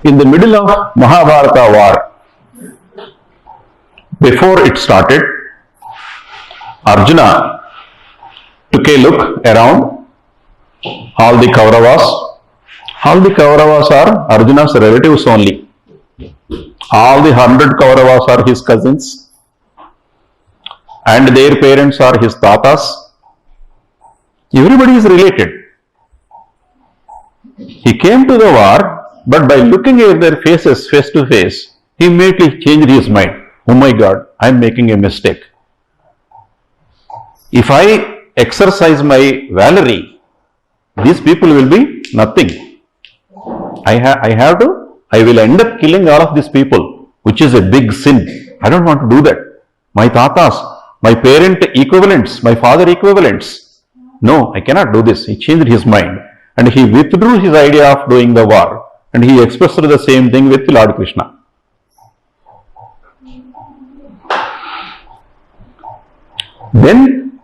in the middle of Mahabharata war, before it started, Arjuna took a look around all the Kauravas. All the Kauravas are Arjuna's relatives only. All the 100 Kauravas are his cousins, and their parents are his tatas. Everybody is related. He came to the war, but by looking at their faces face to face, he immediately changed his mind. Oh my God, I am making a mistake. If I exercise my valor, these people will be nothing. I will end up killing all of these people, which is a big sin. I don't want to do that. My tatas, my parent equivalents, my father equivalents. No, I cannot do this. He changed his mind and he withdrew his idea of doing the war, and he expressed the same thing with Lord Krishna. Then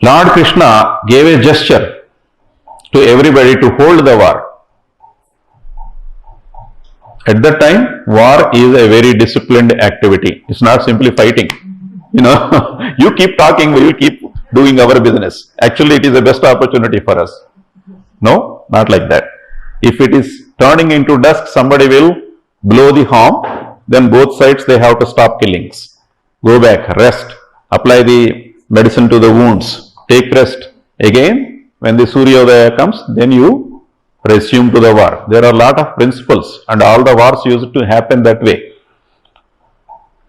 Lord Krishna gave a gesture to everybody to hold the war. At that time, war is a very disciplined activity. It's not simply fighting. You keep talking, we will keep doing our business. Actually, it is the best opportunity for us. No, not like that. If it is turning into dusk, somebody will blow the horn, then both sides they have to stop killings. Go back, rest, apply the medicine to the wounds, take rest. Again, when the Suryodaya comes, then you resume to the war. There are a lot of principles, and all the wars used to happen that way.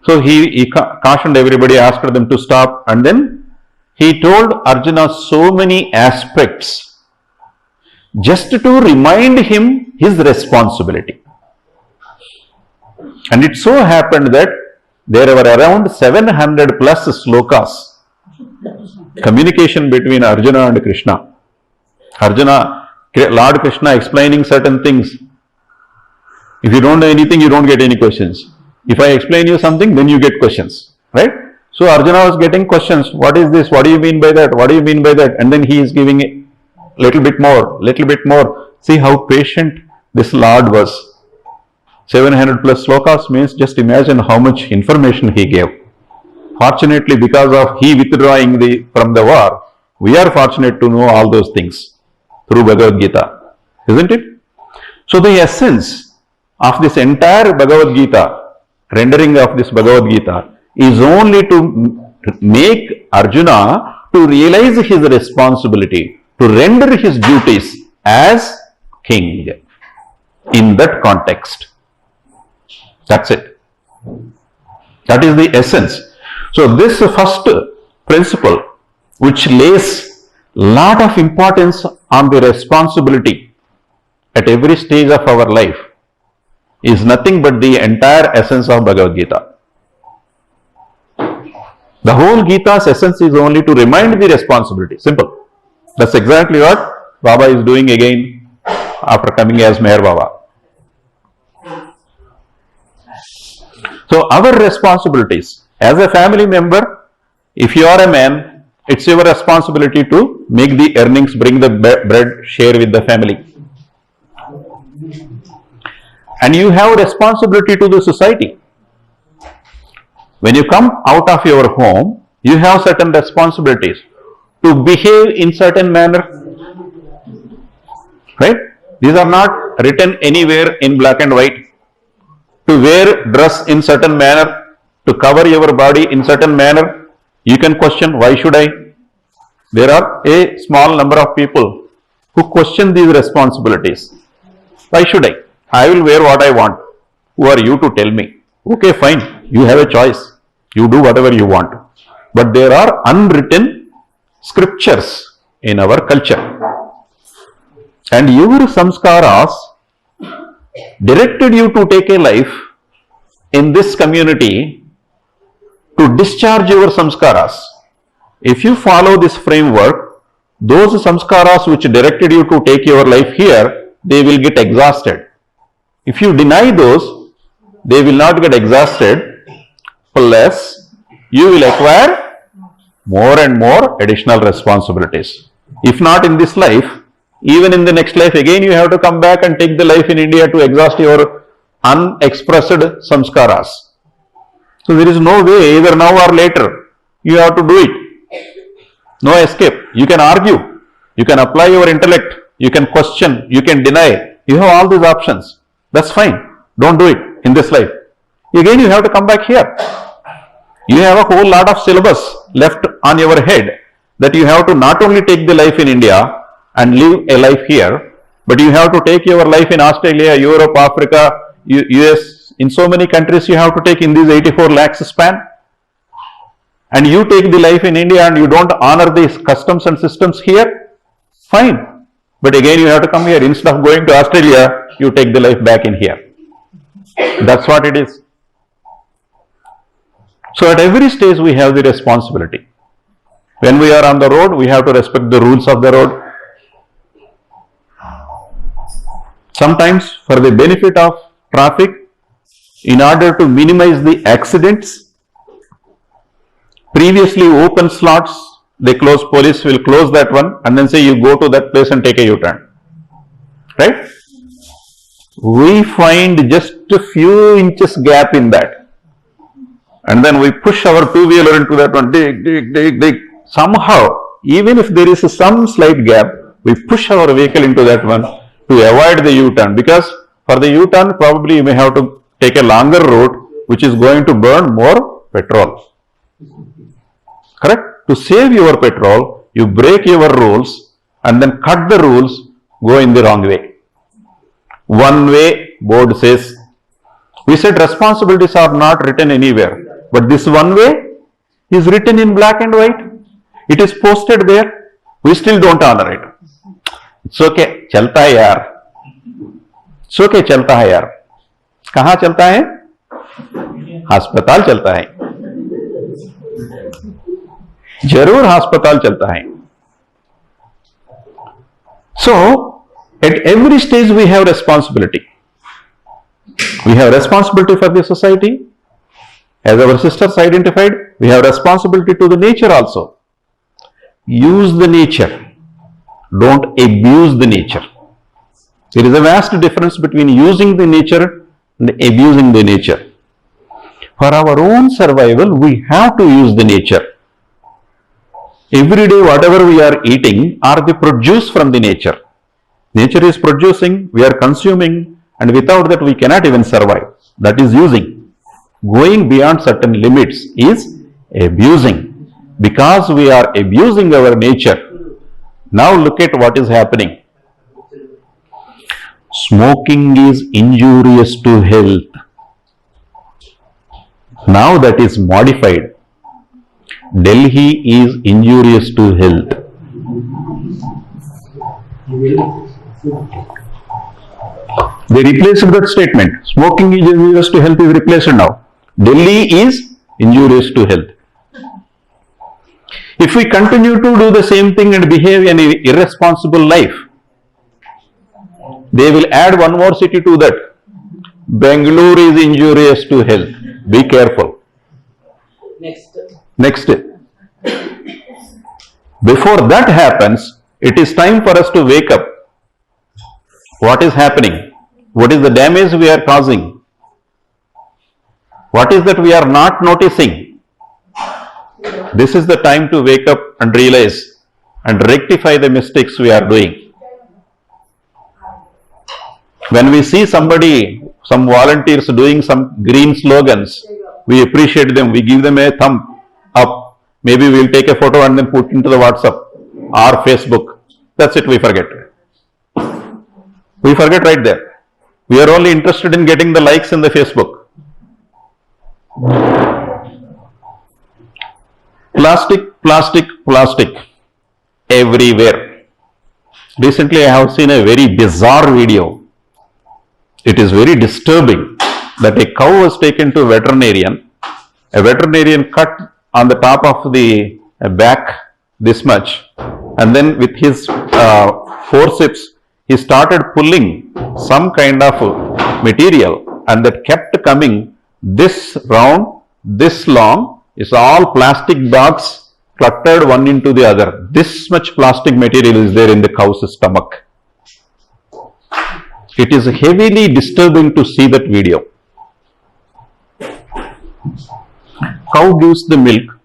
So he cautioned everybody, asked them to stop, and then he told Arjuna so many aspects just to remind him his responsibility. And it so happened that there were around 700 plus slokas, communication between Arjuna and Krishna. Lord Krishna explaining certain things. If you don't know anything, you don't get any questions. If I explain you something, then you get questions, right? So Arjuna was getting questions. What is this? What do you mean by that? What do you mean by that? And then he is giving a little bit more. See how patient this Lord was. 700 plus slokas means just imagine how much information he gave. Fortunately, because of he withdrawing from the war, we are fortunate to know all those things through Bhagavad Gita, isn't it? So the essence of this entire Bhagavad Gita, rendering of this Bhagavad Gita, is only to make Arjuna to realize his responsibility, to render his duties as king in that context. That's it. That is the essence. So this first principle, which lays lot of importance on the responsibility at every stage of our life, is nothing but the entire essence of Bhagavad Gita. The whole Gita's essence is only to remind the responsibility. Simple. That's exactly what Baba is doing again after coming as Meher Baba. So our responsibilities as a family member, if you are a man, it's your responsibility to make the earnings, bring the bread, share with the family. And you have responsibility to the society. When you come out of your home, you have certain responsibilities to behave in certain manner. Right? These are not written anywhere in black and white. To wear dress in certain manner, to cover your body in certain manner, you can question, why should I? There are a small number of people who question these responsibilities. Why should I? I will wear what I want. Who are you to tell me? Okay, fine. You have a choice. You do whatever you want. But there are unwritten scriptures in our culture. And your samskaras directed you to take a life in this community to discharge your samskaras. If you follow this framework, those samskaras which directed you to take your life here, they will get exhausted. If you deny those, they will not get exhausted, plus you will acquire more and more additional responsibilities. If not in this life, even in the next life, again you have to come back and take the life in India to exhaust your unexpressed samskaras. So there is no way, either now or later, you have to do it. No escape. You can argue, you can apply your intellect, you can question, you can deny. You have all these options. That's fine. Don't do it in this life. Again, you have to come back here. You have a whole lot of syllabus left on your head that you have to not only take the life in India and live a life here, but you have to take your life in Australia, Europe, Africa, US, in so many countries you have to take in these 84 lakhs span. And you take the life in India and you don't honor these customs and systems here, fine. But again you have to come here. Instead of going to Australia, you take the life back in here. That's what it is. So at every stage we have the responsibility. When we are on the road, we have to respect the rules of the road. Sometimes for the benefit of traffic, in order to minimize the accidents, previously open slots, police will close that one and then say you go to that place and take a U-turn. Right? We find just a few inches gap in that. And then we push our two-wheeler into that one, dig. Somehow, even if there is some slight gap, we push our vehicle into that one to avoid the U-turn. Because for the U-turn, probably you may have to take a longer route, which is going to burn more petrol. Correct? To save your petrol, you break your rules and then cut the rules, go in the wrong way. One way board says, we said responsibilities are not written anywhere, but this one way is written in black and white. It is posted there. We still don't honor it. It's okay, चलता है यार. It's okay, चलता है यार. कहाँ चलता है? अस्पताल चलता है. जरूर अस्पताल चलता है. So, at every stage we have responsibility. We have responsibility for the society. As our sisters identified, we have responsibility to the nature also. Use the nature. Don't abuse the nature. There is a vast difference between using the nature and abusing the nature. For our own survival, we have to use the nature. Every day, whatever we are eating are the produce from the nature. Nature is producing, we are consuming, and without that we cannot even survive. That is using. Going beyond certain limits is abusing. Because we are abusing our nature, now look at what is happening. Smoking is injurious to health. Now that is modified. Delhi is injurious to health. They replaced that statement. Smoking is injurious to health is replaced now. Delhi is injurious to health. If we continue to do the same thing and behave in an irresponsible life, they will add one more city to that. Bangalore is injurious to health. Be careful. Next. Before that happens, it is time for us to wake up. What is happening? What is the damage we are causing? What is that we are not noticing? This is the time to wake up and realize and rectify the mistakes we are doing. When we see somebody, some volunteers doing some green slogans, we appreciate them, we give them a thumb up. Maybe we'll take a photo and then put into the WhatsApp or Facebook. That's it, we forget. We forget right there. We are only interested in getting the likes in the Facebook. Plastic everywhere. Recently I have seen a very bizarre video. It is very disturbing that a cow was taken to a veterinarian. A veterinarian cut on the top of the back this much, and then with his forceps he started pulling some kind of material, and that kept coming this round, this long. It's all plastic bags cluttered one into the other. This much plastic material is there in the cow's stomach. It is heavily disturbing to see that video. Cow gives the milk.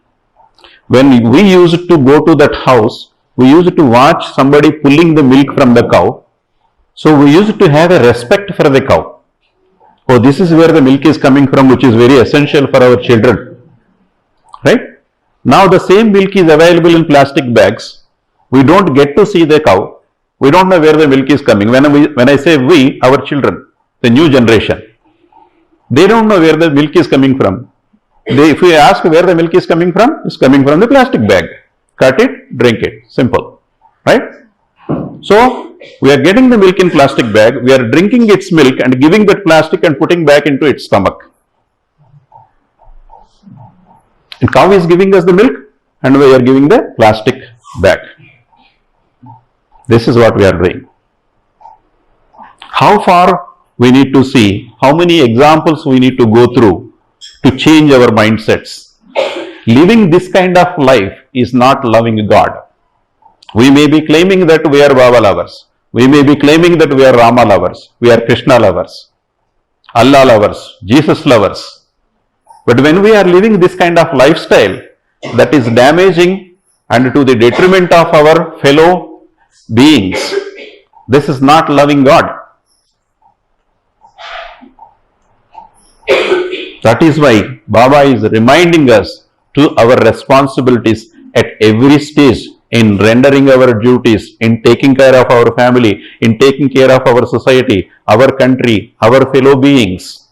When we used to go to that house, we used to watch somebody pulling the milk from the cow. So we used to have a respect for the cow. Oh, this is where the milk is coming from, which is very essential for our children. Right? Now the same milk is available in plastic bags. We don't get to see the cow. We don't know where the milk is coming. When I say we, our children, the new generation, they don't know where the milk is coming from. If we ask where the milk is coming from, it's coming from the plastic bag. Cut it, drink it. Simple. Right? So, we are getting the milk in plastic bag, we are drinking its milk and giving that plastic and putting back into its stomach. And cow is giving us the milk and we are giving the plastic back. This is what we are doing. How far we need to see, how many examples we need to go through to change our mindsets. Living this kind of life is not loving God. We may be claiming that we are Baba lovers. We may be claiming that we are Rama lovers. We are Krishna lovers. Allah lovers. Jesus lovers. But when we are living this kind of lifestyle that is damaging and to the detriment of our fellow beings, this is not loving God. That is why Baba is reminding us to our responsibilities at every stage in rendering our duties, in taking care of our family, in taking care of our society, our country, our fellow beings.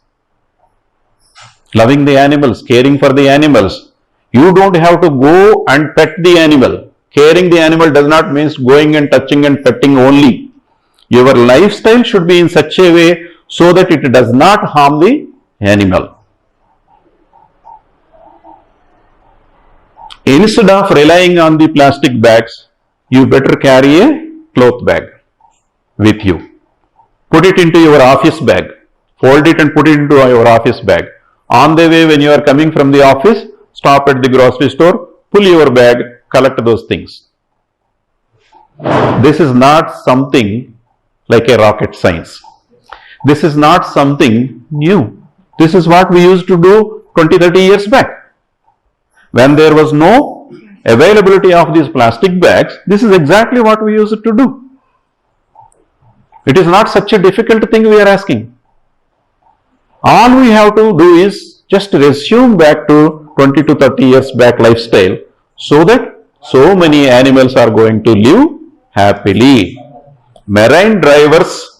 Loving the animals, caring for the animals. You don't have to go and pet the animal. Caring the animal does not mean going and touching and petting only. Your lifestyle should be in such a way so that it does not harm the animal. Instead of relying on the plastic bags, you better carry a cloth bag with you. Put it into your office bag. Fold it and put it into your office bag. On the way when you are coming from the office, stop at the grocery store, pull your bag, collect those things. This is not something like a rocket science. This is not something new. This is what we used to do 20-30 years back. When there was no availability of these plastic bags, this is exactly what we used to do. It is not such a difficult thing we are asking. All we have to do is just resume back to 20 to 30 years back lifestyle so that so many animals are going to live happily. Marine divers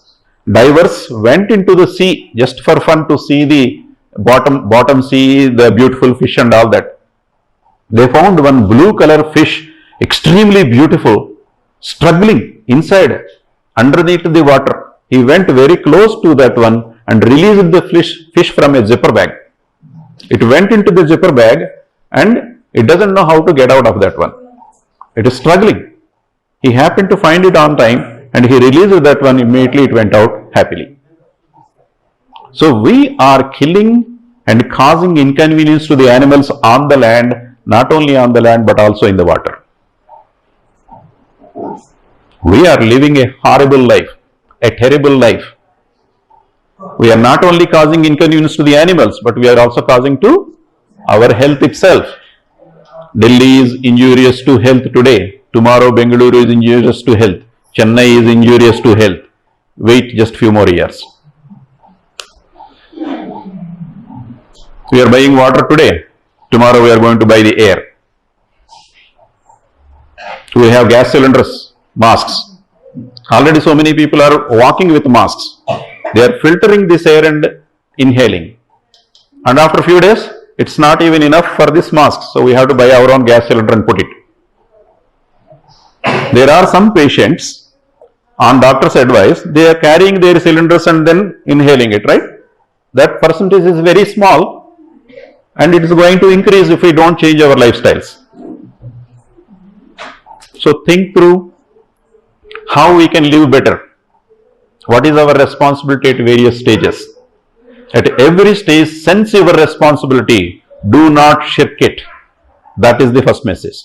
went into the sea just for fun to see the bottom sea, the beautiful fish and all that. They found one blue color fish, extremely beautiful, struggling inside, underneath the water. He went very close to that one and released the fish from a zipper bag. It went into the zipper bag and it doesn't know how to get out of that one. It is struggling. He happened to find it on time and he released that one, immediately it went out happily. So we are killing and causing inconvenience to the animals on the land, not only on the land but also in the water. We are living a horrible life, a terrible life. We are not only causing inconvenience to the animals, but we are also causing to our health itself. Delhi is injurious to health today. Tomorrow Bengaluru is injurious to health. Chennai is injurious to health. Wait just few more years. We are buying water today. Tomorrow we are going to buy the air. We have gas cylinders, masks. Already so many people are walking with masks. They are filtering this air and inhaling. And after a few days, it's not even enough for this mask. So we have to buy our own gas cylinder and put it. There are some patients, on doctor's advice, they are carrying their cylinders and then inhaling it, right? That percentage is very small. And it is going to increase if we don't change our lifestyles. So think through how we can live better. What is our responsibility at various stages? At every stage, sense your responsibility. Do not shirk it. That is the first message.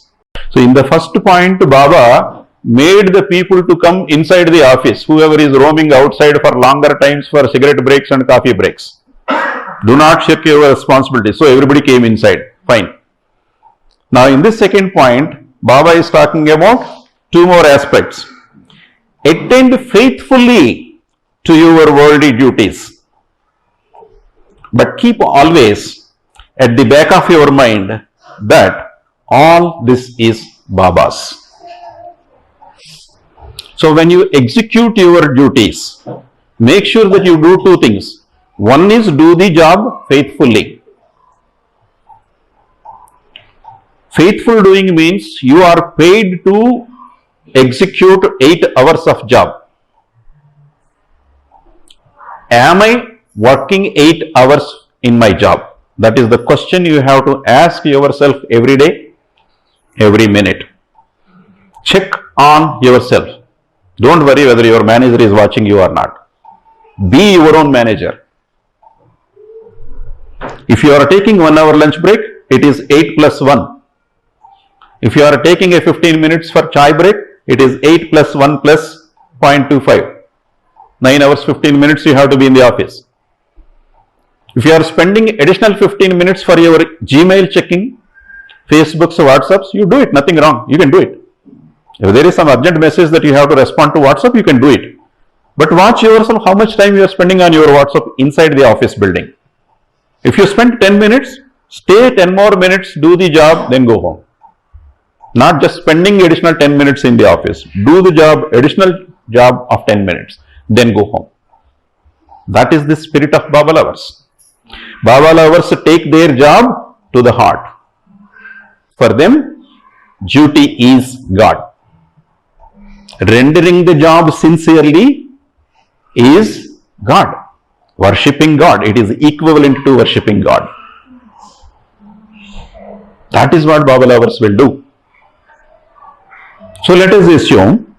So in the first point, Baba made the people to come inside the office, whoever is roaming outside for longer times for cigarette breaks and coffee breaks. Do not shirk your responsibility. So everybody came inside. Fine. Now in this second point, Baba is talking about two more aspects. Attend faithfully to your worldly duties, but keep always at the back of your mind that all this is Baba's. So when you execute your duties, make sure that you do two things. One is do the job faithfully. Faithful doing means you are paid to execute 8 hours of job. Am I working 8 hours in my job? That is the question you have to ask yourself every day, every minute. Check on yourself. Don't worry whether your manager is watching you or not. Be your own manager. If you are taking 1 hour lunch break, it is 8 plus 1. If you are taking a 15 minutes for chai break, it is 8 plus 1 plus 0.25. 9 hours 15 minutes you have to be in the office. If you are spending additional 15 minutes for your Gmail checking, Facebooks, WhatsApps, you do it, nothing wrong, you can do it. If there is some urgent message that you have to respond to WhatsApp, you can do it. But watch yourself how much time you are spending on your WhatsApp inside the office building. If you spend 10 minutes, stay 10 more minutes, do the job, then go home. Not just spending additional 10 minutes in the office. Do the job, additional job of 10 minutes, then go home. That is the spirit of Baba lovers. Baba lovers take their job to the heart. For them, duty is God. Rendering the job sincerely is God. Worshipping God. It is equivalent to worshipping God. That is what Baba lovers will do. So let us assume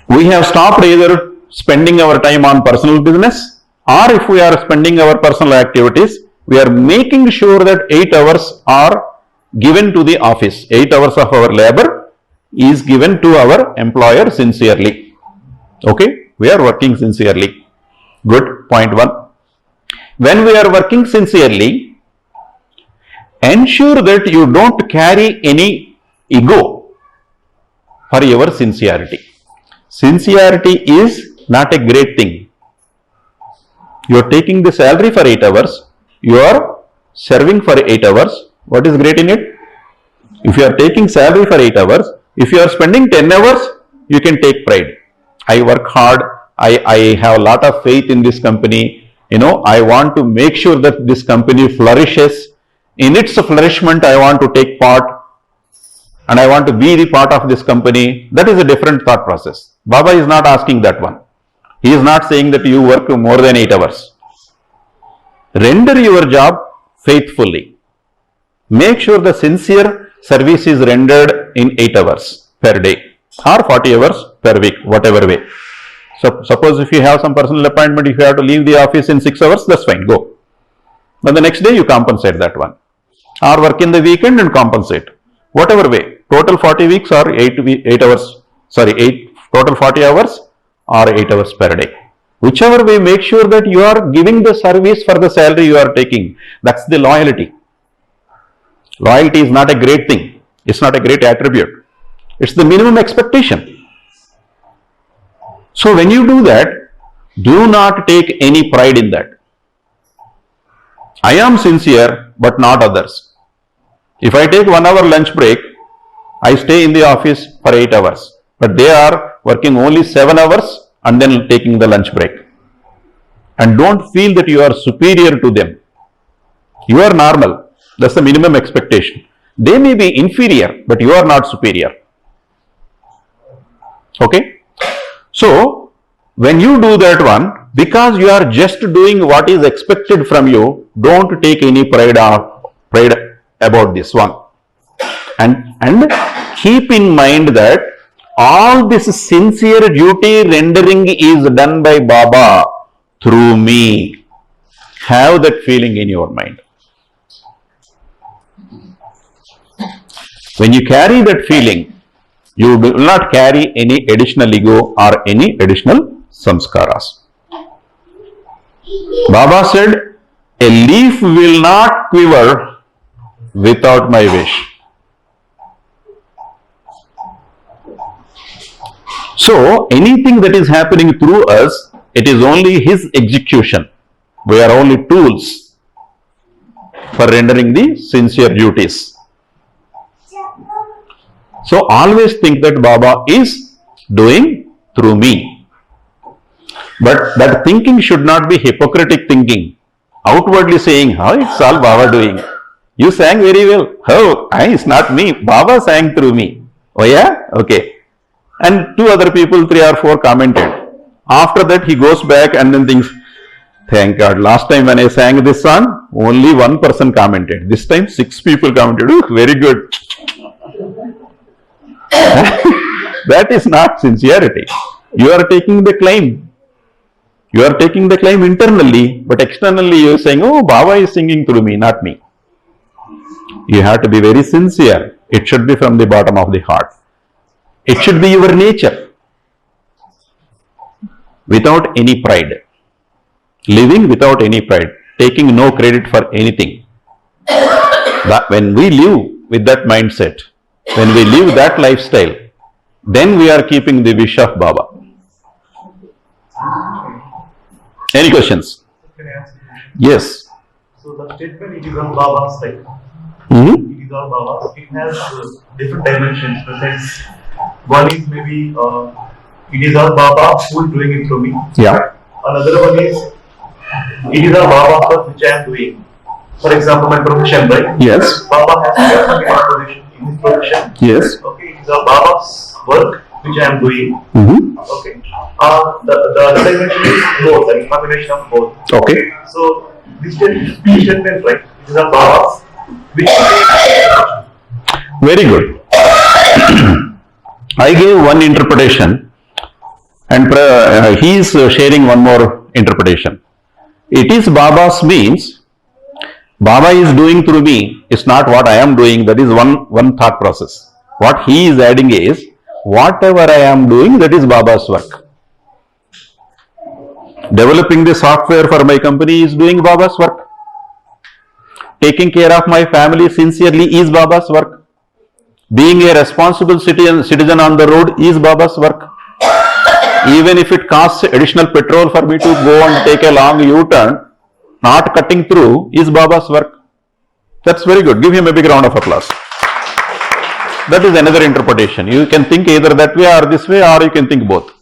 we have stopped either spending our time on personal business, or if we are spending our personal activities, we are making sure that 8 hours are given to the office. 8 hours of our labor is given to our employer sincerely. Okay, we are working sincerely. Good, point 1. When we are working sincerely, ensure that you don't carry any ego for your sincerity. Sincerity is not a great thing. You are taking the salary for 8 hours, you are serving for 8 hours. What is great in it? If you are taking salary for 8 hours, if you are spending 10 hours, you can take pride. I work hard, I have a lot of faith in this company, I want to make sure that this company flourishes. In its flourishment, I want to take part and I want to be the part of this company. That is a different thought process. Baba is not asking that one. He is not saying that you work more than 8 hours. Render your job faithfully. Make sure the sincere service is rendered in 8 hours per day or 40 hours per week, whatever way. So suppose if you have some personal appointment, if you have to leave the office in 6 hours, that's fine, go. Then the next day you compensate that one. Or work in the weekend and compensate. Whatever way, total 40 weeks or 8 hours, total 40 hours or 8 hours per day. Whichever way, make sure that you are giving the service for the salary you are taking. That's the loyalty. Loyalty is not a great thing. It's not a great attribute. It's the minimum expectation. So when you do that, do not take any pride in that. I am sincere, but not others. If I take 1 hour lunch break, I stay in the office for 8 hours. But they are working only 7 hours and then taking the lunch break. And don't feel that you are superior to them. You are normal. That's the minimum expectation. They may be inferior, but you are not superior. Okay? So, when you do that one, because you are just doing what is expected from you, don't take any pride about this one. And keep in mind that all this sincere duty rendering is done by Baba through me. Have that feeling in your mind. When you carry that feeling, You will not carry any additional ego or any additional samskaras. Baba said, a leaf will not quiver without my wish. So, anything that is happening through us, it is only His execution. We are only tools for rendering the sincere duties. So, always think that Baba is doing through me. But that thinking should not be hypocritic thinking. Outwardly saying, oh, it's all Baba doing. You sang very well. Oh, it's not me. Baba sang through me. Oh yeah? Okay. And 2 other people, 3 or 4 commented. After that, he goes back and then thinks, thank God, last time when I sang this song, only 1 person commented. This time, 6 people commented. Ooh, very good. That is not sincerity. You are taking the claim. You are taking the claim internally, but externally you are saying, oh, Baba is singing through me, not me. You have to be very sincere. It should be from the bottom of the heart. It should be your nature. Without any pride. Living without any pride. Taking no credit for anything. But when we live with that mindset, when we live that lifestyle, then we are keeping the wish of Baba. Any questions? Can I ask you a question? Yes. So the statement, it is all Baba's, like, Mm-hmm. it is all Baba's, it has different dimensions. In the sense, one is maybe, it is all Baba who is doing it through me. Yeah. Another one is, it is all Baba's work which I am doing. For example, my profession, right? Yes. Baba has in his profession. Yes. Okay, it is all Baba's work which I am doing. Mm-hmm. Okay. The other dimension is both, like combination of both. Okay. So this statement, right? It is a Baba's which Very good. I gave one interpretation and he is sharing one more interpretation. It is Baba's means Baba is doing through me is not what I am doing. That is one thought process. What he is adding is whatever I am doing, that is Baba's work. Developing the software for my company is doing Baba's work. Taking care of my family sincerely is Baba's work. Being a responsible citizen on the road is Baba's work. Even if it costs additional petrol for me to go and take a long U-turn, not cutting through is Baba's work. That's very good. Give him a big round of applause. That is another interpretation. You can think either that way or this way, or you can think both.